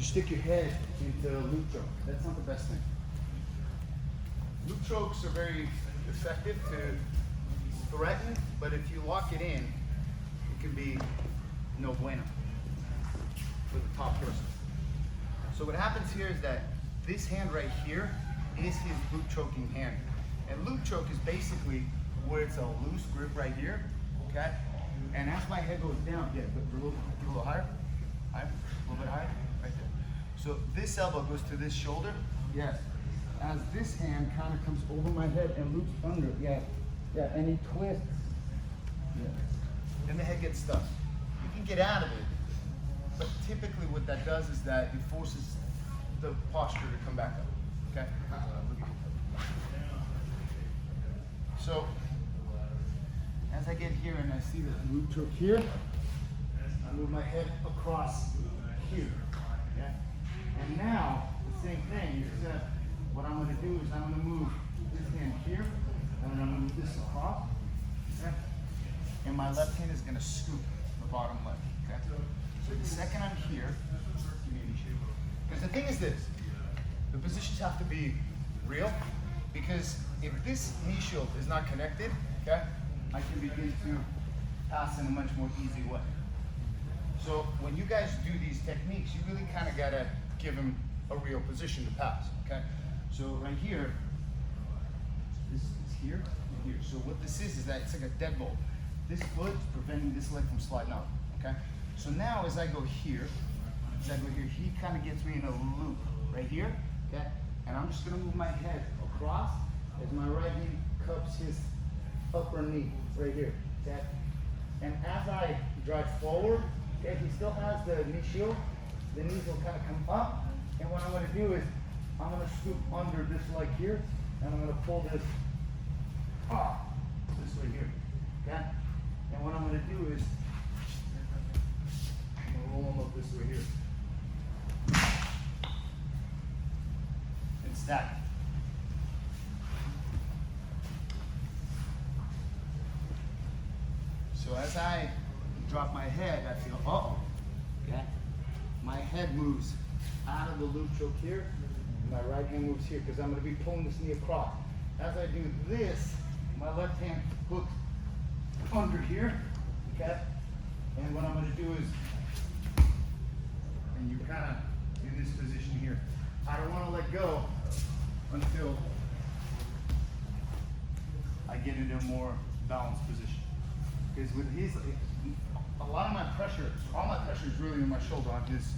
you stick your head into a loop choke. That's not the best thing. Loop chokes are very effective to threaten, but if you lock it in, it can be no bueno for the top person. So what happens here is that this hand right here is his loop choking hand. And loop choke is basically where it's a loose grip right here, okay? And as my head goes down, yeah, but a little higher, a little bit higher, right there. So this elbow goes to this shoulder, yes. As this hand kind of comes over my head and loops under, yeah, and he twists, yeah. Then the head gets stuck. You can get out of it, but typically what that does is that it forces the posture to come back up, okay? So, as I get here and I see the loop choke here, I move my head across here, okay? And now, the same thing, except what I'm gonna do is I'm gonna move this hand here, and then I'm gonna move this across, okay? And my left hand is gonna scoop the bottom leg, okay? So the second I'm here, because the thing is this, the positions have to be real, because if this knee shield is not connected, okay, I can begin to pass in a much more easy way. So when you guys do these techniques, you really kind of gotta give them a real position to pass, okay? So right here, this is here and here. So what this is that it's like a deadbolt. This foot is preventing this leg from sliding out, okay? So now as I go here, he kind of gets me in a loop right here, okay? And I'm just gonna move my head across as my right knee cups his upper knee right here, okay? And as I drive forward, okay, he still has the knee shield, the knees will kind of come up, and what I'm gonna do is, I'm gonna scoop under this leg here, and I'm gonna pull this this way here, okay? And what I'm gonna do is, I'm gonna roll them up this way here. And stack. So as I drop my head, I feel, okay? My head moves out of the loop choke here, and my right hand moves here, because I'm gonna be pulling this knee across. As I do this, my left hand hooks under here, okay? And what I'm gonna do is, and you kind of in this position here. I don't wanna let go until I get into a more balanced position. Because with his, a lot of my pressure, all my pressure is really in my shoulder on his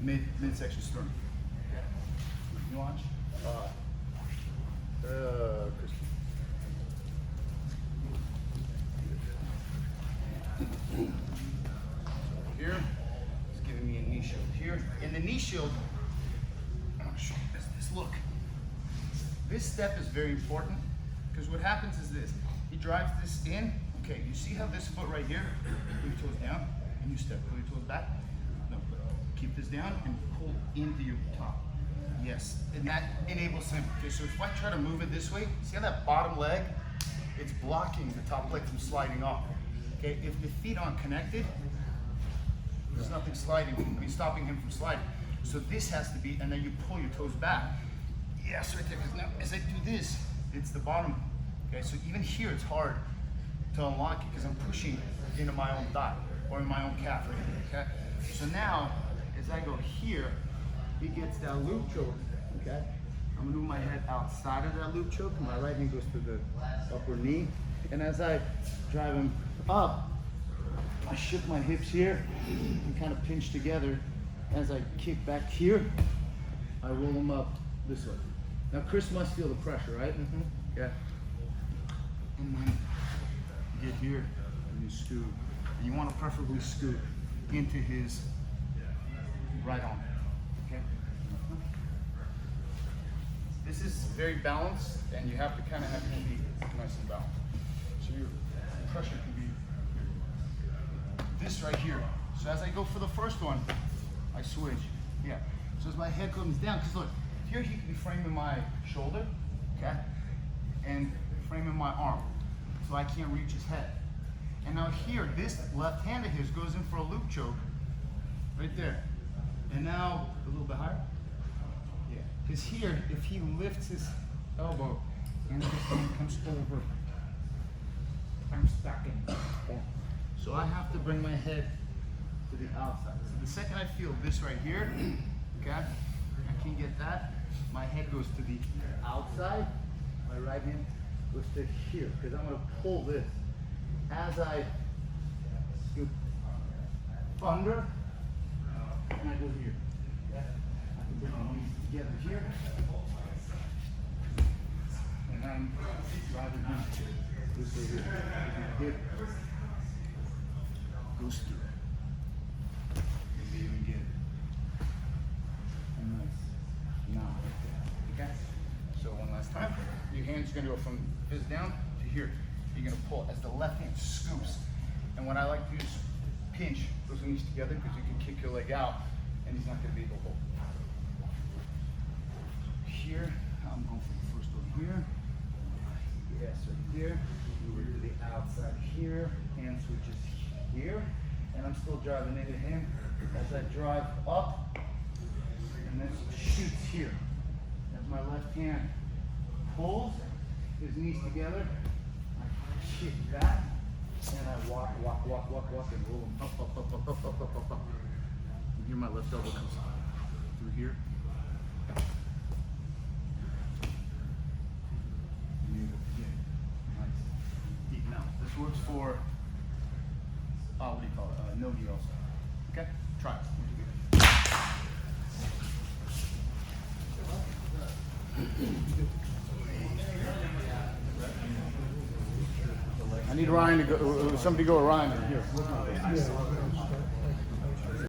midsection sternum. Okay. You launch? Here, it's giving me a knee shield here. In the knee shield, I'm gonna show you this look. This step is very important because what happens is this. He drives this in. Okay, you see how this foot right here, pull your toes down, and you step, pull your toes back. No, keep this down and pull into your top. Yes, and that enables him. Okay, so if I try to move it this way, see how that bottom leg, it's blocking the top leg from sliding off. Okay, if the feet aren't connected, there's nothing stopping him from sliding. So this has to be, and then you pull your toes back. Yes, right there, because now as I do this, it's the bottom. Okay, so even here it's hard to unlock it because I'm pushing into my own thigh or in my own calf right here, okay? So now, as I go here, he gets that loop choke, okay? I'm gonna move my head outside of that loop choke, my right knee goes to the upper knee, and as I drive him up, I shift my hips here and kind of pinch together. As I kick back here, I roll him up this way. Now Chris must feel the pressure, right? Mm-hmm. Yeah. And then you get here and you scoop. And you want to preferably scoop into his right arm. Okay? This is very balanced, and you have to kind of have your feet nice and balanced. So your pressure can be this right here. So as I go for the first one, I switch. Yeah. So as my head comes down, because look, here he can be framing my shoulder, okay? And framing my arm. So I can't reach his head. And now here, this left hand of his goes in for a loop choke right there. And now a little bit higher. Yeah. Because here, if he lifts his elbow and his hand comes over, I'm stuck in. So I have to bring my head to the outside. So the second I feel this right here, okay, I can get that. My head goes to the outside. My right hand goes to here because I'm going to pull this as I scoop under and I go here. I can bring my knees together here and I'm driving down this way here. Hip goes through. Maybe even get a nice knot like that. Okay? So one last time. Your hand's going to go from this down to here. You're going to pull as the left hand scoops. And what I like to do is pinch those knees together because you can kick your leg out and he's not going to be able to hold. Here, I'm going for the first one here. Yes, right there. Over to the outside here. Hand switches here. And I'm still driving into him as I drive up and then shoots here. As my left hand pulls his knees together, I kick that, and I walk, and roll him up. And here my left elbow comes through here. Nice. Deep now. This works for, what do you call it? No knee also. Okay? Try it. I need Ryan to go, somebody go with Ryan here.